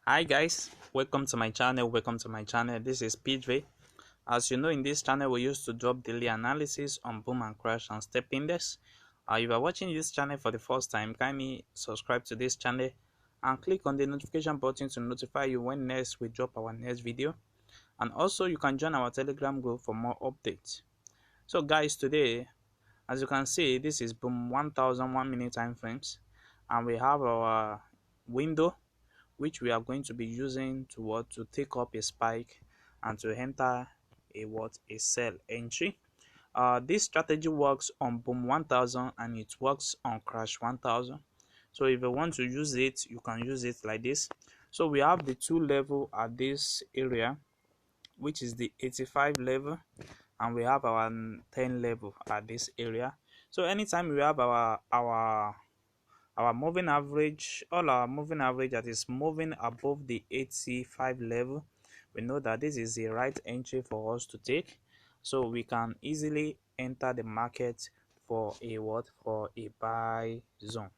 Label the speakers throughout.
Speaker 1: Hi guys, welcome to my channel. This is PJ. As you know, in this channel we used to drop daily analysis on boom and crash and step index. If you are watching this channel for the first time, kindly subscribe to this channel and click on the notification button to notify you when next we drop our next video. And also you can join our Telegram group for more updates. So guys, today, as you can see, this is boom 1001 minute time frames, and we have our window which we are going to be using to take up a spike and to enter a sell entry. This strategy works on boom 1000 and it works on crash 1000. So if you want to use it, you can use it like this. So we have the two level at this area, which is the 85 level, and we have our 10 level at this area. So anytime we have our moving average, all our moving average that is moving above the 85 level, we know that this is the right entry for us to take, so we can easily enter the market for a buy zone.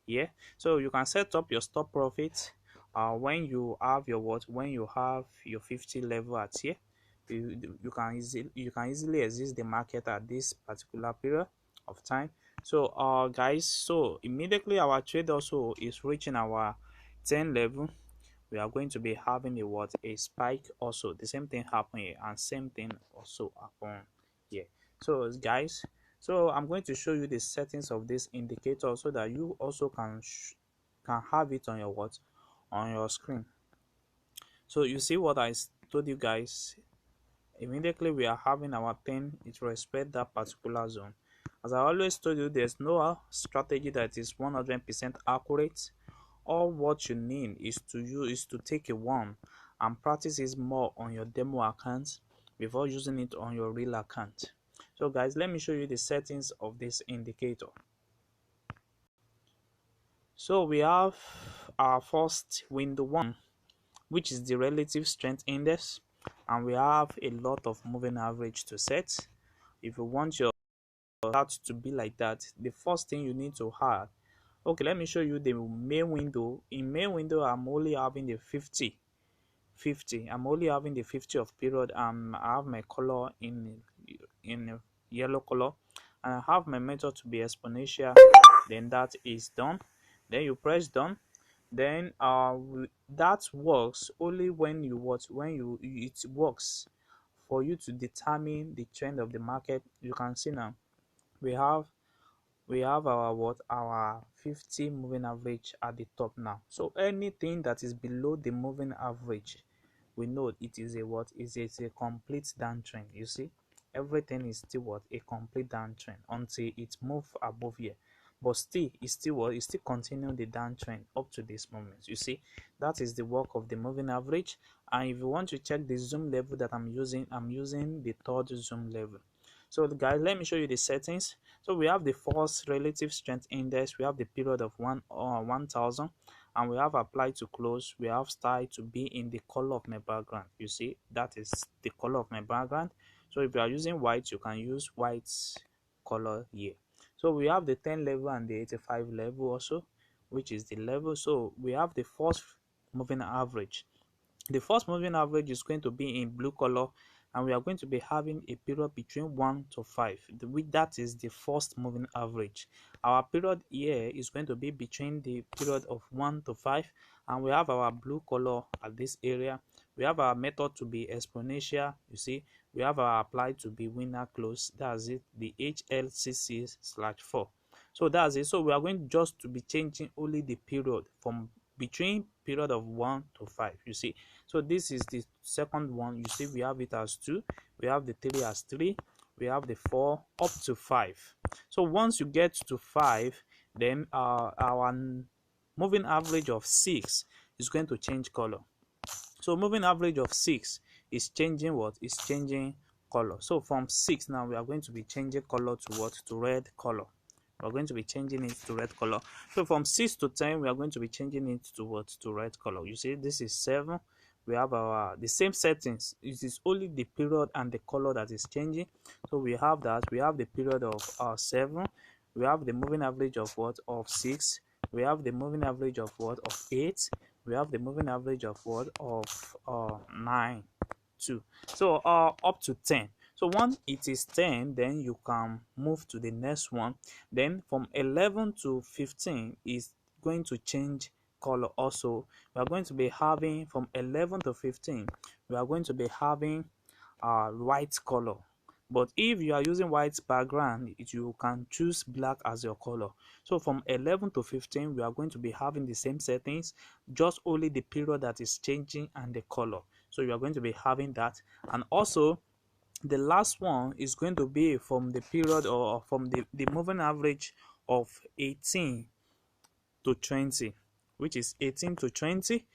Speaker 1: Yeah, so you can set up your stop profit when you have your 50 level at here. You can easily exit the market at this particular period of time. So guys, so immediately our trade also is reaching our 10 level, we are going to be having a spike. Also the same thing happen here and same thing also happen here. So guys, so I'm going to show you the settings of this indicator so that you also can have it on your screen. So you see what I told you guys. Immediately we are having our 10, it respect that particular zone. As I always told you, there's no strategy that is 100% accurate. All what you need is to take a one and practice it more on your demo account before using it on your real account. So guys, let me show you the settings of this indicator. So we have our first window one, which is the relative strength index, and we have a lot of moving average to set. If you want your chart to be like that, the first thing you need to have, okay, let me show you the main window. In main window, I'm only having the 50. I'm only having the 50 of period. I have my color in yellow color, and I have my method to be exponential. Then that is done. Then you press done. Then that works only when it works for you to determine the trend of the market. You can see now we have our 50 moving average at the top now. So anything that is below the moving average, we know it is a complete downtrend. You see, everything is still a complete downtrend until it move above here, but still it's still continuing the downtrend up to this moment. You see, that is the work of the moving average. And if you want to check the zoom level that I'm using the third zoom level. So guys, let me show you the settings. So we have the first relative strength index, we have the period of 1000, and we have apply to close, we have style to be in the color of my background. You see, that is the color of my background. So if you are using white, you can use white color here. So we have the 10 level and the 85 level also, which is the level. So we have the first moving average. The first moving average is going to be in blue color, and we are going to be having a period between 1 to 5. That is the first moving average. Our period here is going to be between the period of 1 to 5, and we have our blue color at this area. We have our method to be exponential. You see, we have our apply to be winner close. That's it, the HLCC/4. So that's it. So we are going just to be changing only the period from between period of 1 to 5. You see, so this is the second one. You see, we have it as 2, we have the 3 as 3, we have the 4 up to 5. So once you get to 5, then our moving average of 6 is going to change color. So moving average of 6 is changing is changing color. So from 6 now we are going to be changing color to to red color. We're going to be changing it to red color. So from 6 to 10 we are going to be changing it to red color. You see, this is 7. We have the same settings. It is only the period and the color that is changing. So we have that. We have the period of 7. We have the moving average of 6. We have the moving average of 8. we have the moving average of what, of 9 2. So up to 10. So once it is 10, then you can move to the next one. Then from 11 to 15 is going to change color also. We are going to be having from 11 to 15, we are going to be having white color. But if you are using white background, you can choose black as your color. So from 11 to 15, we are going to be having the same settings, just only the period that is changing and the color. So you are going to be having that. And also the last one is going to be from the period, or from the moving average of 18 to 20, which is 18 to 20,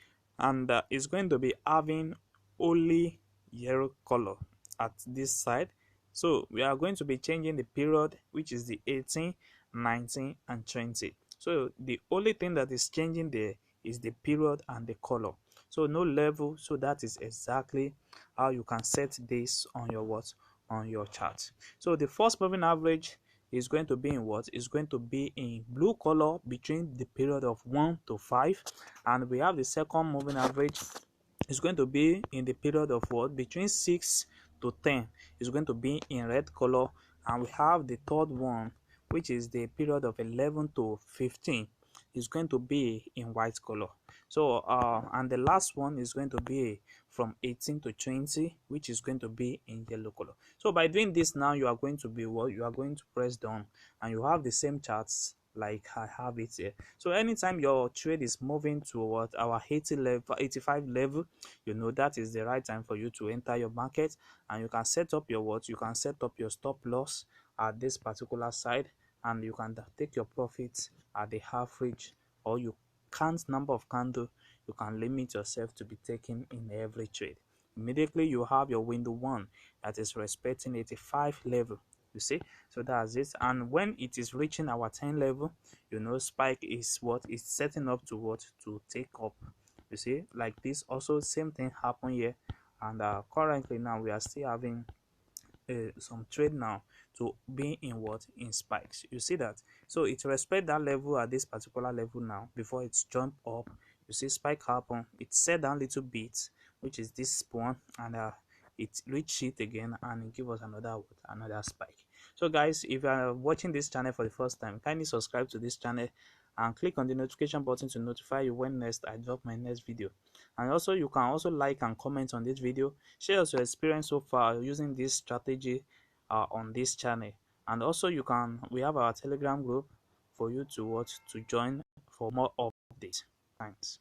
Speaker 1: and it's going to be having only yellow color at this side. So we are going to be changing the period, which is the 18, 19 and 20. So the only thing that is changing there is the period and the color. So no level. So that is exactly how you can set this on your what, on your chart. So the first moving average is going to be in what, is going to be in blue color between the period of 1 to 5, and we have the second moving average is going to be in the period of what, between 6 to 10, is going to be in red color, and we have the third one, which is the period of 11 to 15, is going to be in white color. So and the last one is going to be from 18 to 20, which is going to be in yellow color. So by doing this now, you are going to be what, you are going to press down and you have the same charts like I have it here. So anytime your trade is moving toward our 80 level, 85 level, you know that is the right time for you to enter your market, and you can set up your what, you can set up your stop loss at this particular side, and you can take your profits at the average, or you count number of candle you can limit yourself to be taking in every trade. Immediately you have your window one that is respecting 85 level, you see. So that's it. And when it is reaching our 10 level, you know, spike is what is setting up to what, to take up, you see, like this. Also same thing happen here, and currently now we are still having some trade now to be in what, in spikes, you see that. So it respect that level at this particular level now before it's jump up. You see spike happen, it set down little bit, which is this one, and it reach it again and it give us another spike. So guys, if you are watching this channel for the first time, kindly subscribe to this channel and click on the notification button to notify you when next I drop my next video. And also you can also like and comment on this video, share your experience so far using this strategy on this channel. And also we have our Telegram group for you to join for more updates. Thanks.